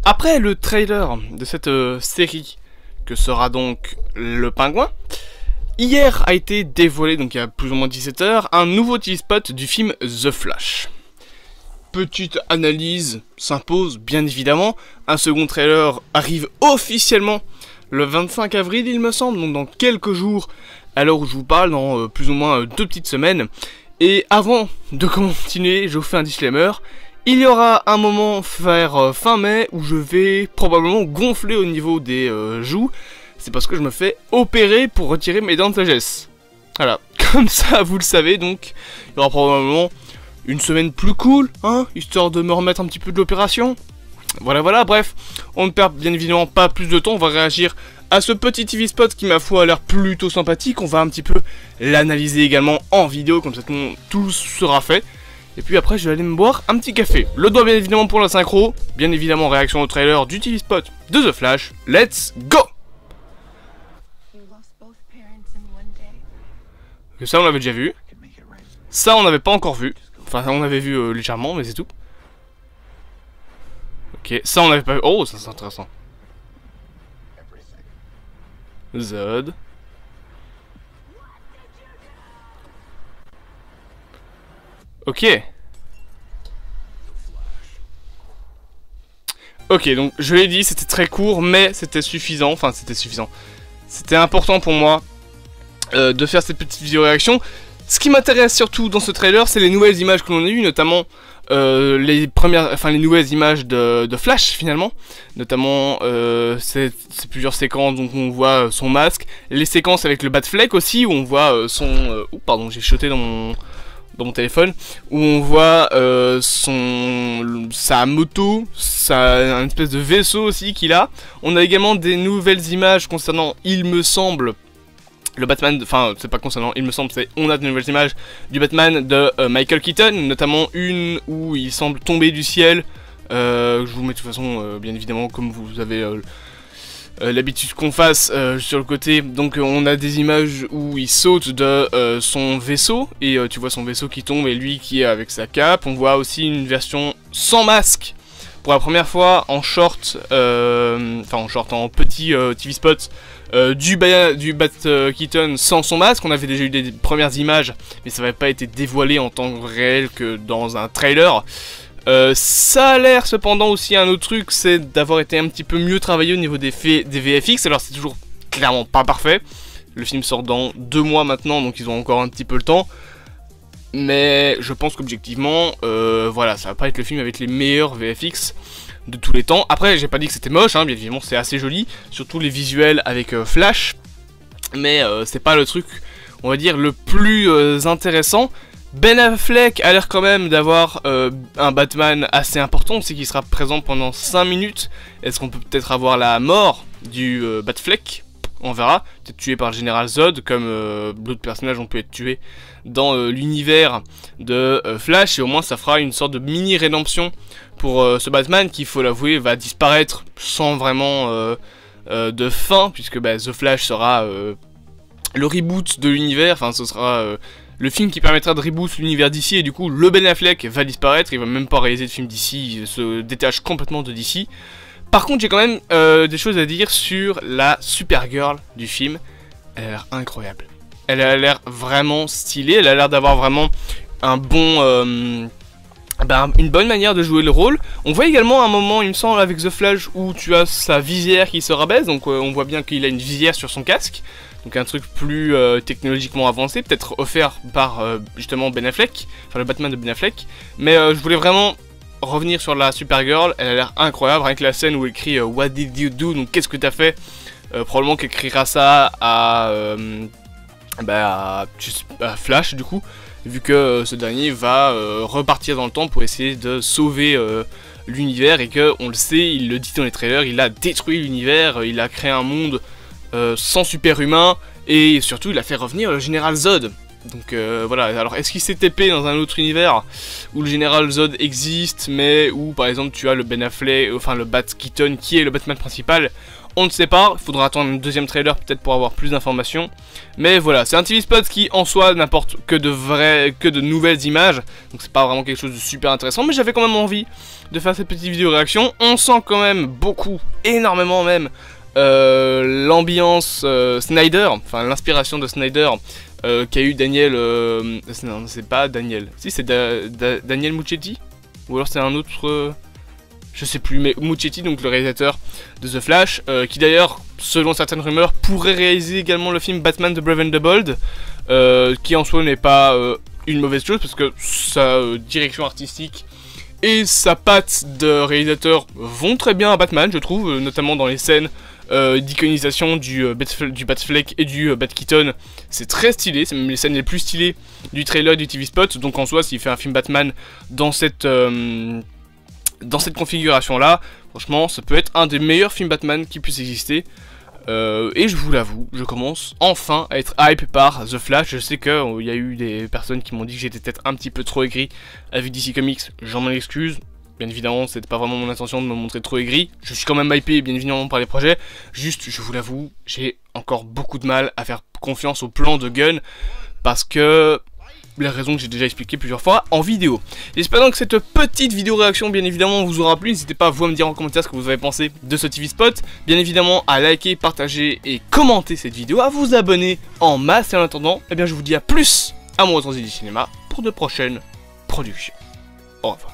Après le trailer de cette série, que sera donc le Pingouin, hier a été dévoilé, donc il y a plus ou moins 17 h, un nouveau TV spot du film The Flash. Petite analyse s'impose, bien évidemment. Un second trailer arrive officiellement le 25 avril, il me semble, donc dans quelques jours, à l'heure où je vous parle, dans plus ou moins 2 petites semaines. Et avant de continuer, je vous fais un disclaimer. Il y aura un moment vers fin mai où je vais probablement gonfler au niveau des joues. C'est parce que je me fais opérer pour retirer mes dents de sagesse. Voilà, comme ça vous le savez, donc il y aura probablement une semaine plus cool, hein, histoire de me remettre un petit peu de l'opération. Voilà, bref, on ne perd bien évidemment pas plus de temps, on va réagir à ce petit TV spot qui, ma foi, a l'air plutôt sympathique. On va un petit peu l'analyser également en vidéo, comme ça tout sera fait. Et puis après, je vais aller me boire un petit café. Le doigt, bien évidemment, pour la synchro. Bien évidemment, réaction au trailer du TV spot de The Flash. Let's go! Ça, on l'avait déjà vu. Ça, on n'avait pas encore vu. Enfin, on avait vu légèrement, mais c'est tout. Ok, ça, on n'avait pas vu. Oh, ça, c'est intéressant. Zod. Ok. Ok, donc je l'ai dit, c'était très court, mais c'était suffisant. Enfin, c'était suffisant. C'était important pour moi de faire cette petite vidéo réaction. Ce qui m'intéresse surtout dans ce trailer, c'est les nouvelles images que l'on a eues, notamment les nouvelles images de Flash finalement, notamment c'est plusieurs séquences, donc on voit son masque, les séquences avec le Batfleck aussi, où on voit son... pardon, j'ai chuté dans mon téléphone, où on voit sa moto, un espèce de vaisseau aussi qu'il a. On a également des nouvelles images concernant, il me semble, le Batman, enfin c'est pas concernant, il me semble, on a de nouvelles images du Batman de Michael Keaton, notamment une où il semble tomber du ciel. Je vous mets de toute façon, bien évidemment, comme vous avez l'habitude qu'on fasse sur le côté. Donc on a des images où il saute de son vaisseau, et tu vois son vaisseau qui tombe et lui qui est avec sa cape. On voit aussi une version sans masque, pour la première fois en short, en petit TV spot, du Bat Keaton sans son masque. On avait déjà eu des premières images, mais ça n'avait pas été dévoilé en temps réel que dans un trailer. Ça a l'air cependant aussi un autre truc, c'est d'avoir été un petit peu mieux travaillé au niveau des VFX. Alors c'est toujours clairement pas parfait. Le film sort dans 2 mois maintenant, donc ils ont encore un petit peu le temps. Mais je pense qu'objectivement, voilà, ça va pas être le film avec les meilleurs VFX de tous les temps. Après, j'ai pas dit que c'était moche, hein, bien évidemment, c'est assez joli, surtout les visuels avec Flash. Mais c'est pas le truc, on va dire, le plus intéressant. Ben Affleck a l'air quand même d'avoir un Batman assez important, c'est qu'il sera présent pendant 5 minutes. Est-ce qu'on peut peut-être avoir la mort du Batfleck? On verra, peut-être tué par le général Zod, comme d'autres personnages ont pu être tués dans l'univers de Flash, et au moins ça fera une sorte de mini-rédemption pour ce Batman qui, il faut l'avouer, va disparaître sans vraiment de fin, puisque The Flash sera le reboot de l'univers, enfin ce sera le film qui permettra de reboot l'univers d'ici, et du coup le Ben Affleck va disparaître, il va même pas réaliser de film d'ici, il se détache complètement de DC. Par contre, j'ai quand même des choses à dire sur la Supergirl du film. Elle a l'air incroyable. Elle a l'air vraiment stylée. Elle a l'air d'avoir vraiment un bon, une bonne manière de jouer le rôle. On voit également un moment, il me semble, avec The Flash, où tu as sa visière qui se rabaisse. Donc on voit bien qu'il a une visière sur son casque. Donc un truc plus technologiquement avancé, peut-être offert par justement Ben Affleck, enfin le Batman de Ben Affleck. Mais je voulais vraiment revenir sur la Supergirl, elle a l'air incroyable, rien que la scène où elle crie What did you do? Donc qu'est-ce que t'as fait? Probablement qu'elle criera ça à Flash du coup, vu que ce dernier va repartir dans le temps pour essayer de sauver l'univers, et que, on le sait, il le dit dans les trailers, il a détruit l'univers, il a créé un monde sans super-humain, et surtout il a fait revenir le général Zod. Donc voilà, alors est-ce qu'il s'est TP dans un autre univers où le général Zod existe, mais où par exemple tu as le Ben Affleck, enfin le Bat Keaton qui est le Batman principal? On ne sait pas, il faudra attendre un deuxième trailer peut-être pour avoir plus d'informations. Mais voilà, c'est un TV spot qui en soi n'apporte que de nouvelles images. Donc c'est pas vraiment quelque chose de super intéressant, mais j'avais quand même envie de faire cette petite vidéo réaction. On sent quand même beaucoup, énormément même, l'ambiance Snyder, enfin l'inspiration de Snyder qu'a eu Daniel, non c'est pas Daniel, si c'est Daniel Muschietti, ou alors c'est un autre, je sais plus, mais Muschietti, donc le réalisateur de The Flash, qui d'ailleurs, selon certaines rumeurs, pourrait réaliser également le film Batman The Brave and the Bold, qui en soi n'est pas une mauvaise chose, parce que sa direction artistique et sa patte de réalisateur vont très bien à Batman, je trouve, notamment dans les scènes d'iconisation du Batfleck et du Bat-Keaton. C'est très stylé, c'est même les scènes les plus stylées du trailer du TV spot, donc en soi, s'il fait un film Batman dans cette configuration là, franchement ça peut être un des meilleurs films Batman qui puisse exister. Et je vous l'avoue, je commence enfin à être hype par The Flash. Je sais qu'il y a eu des personnes qui m'ont dit que j'étais peut-être un petit peu trop aigri avec DC Comics, j'en m'en excuse. Bien évidemment, c'était pas vraiment mon intention de me montrer trop aigri. Je suis quand même hypé, bien évidemment, par les projets. Juste, je vous l'avoue, j'ai encore beaucoup de mal à faire confiance au plan de Gunn, parce que les raisons que j'ai déjà expliquées plusieurs fois en vidéo. J'espère donc que cette petite vidéo réaction, bien évidemment, vous aura plu. N'hésitez pas, vous, à me dire en commentaire ce que vous avez pensé de ce TV spot. Bien évidemment, à liker, partager et commenter cette vidéo, à vous abonner en masse. Et en attendant, eh bien, je vous dis à plus à mon retour du cinéma pour de prochaines productions. Au revoir.